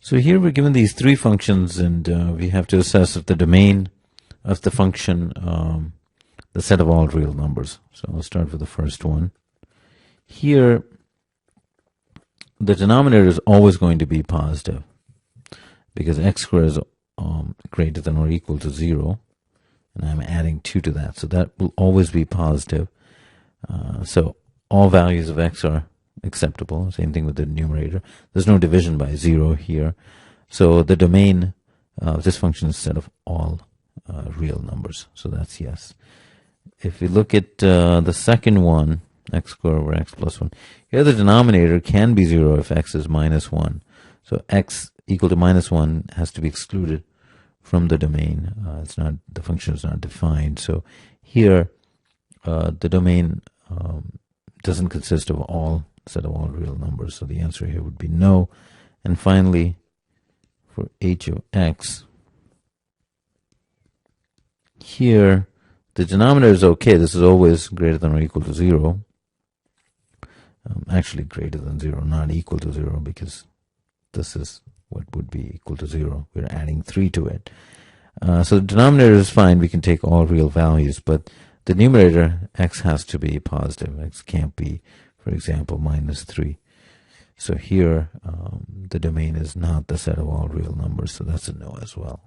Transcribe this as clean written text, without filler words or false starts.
So here we're given these three functions, and we have to assess if the domain of the function, the set of all real numbers. So I'll start with the first one. Here, the denominator is always going to be positive because x squared is greater than or equal to 0, and I'm adding 2 to that. So that will always be positive. So all values of x are acceptable. Same thing with the numerator. There's no division by 0 here. So the domain of this function is a set of all real numbers. So that's yes. If we look at the second one, x squared over x plus 1, here the denominator can be 0 if x is minus 1. So x equal to minus 1 has to be excluded from the domain. It's not, the function is not defined. So here the domain doesn't consist of all set of all real numbers. So the answer here would be no. And finally, for h of x, here the denominator is okay. This is always greater than or equal to 0. Actually greater than 0, not equal to 0, because this is what would be equal to 0. We're adding 3 to it. So the denominator is fine. We can take all real values, but the numerator, x has to be positive. X can't be, for example, minus 3. So here the domain is not the set of all real numbers, so that's a no as well.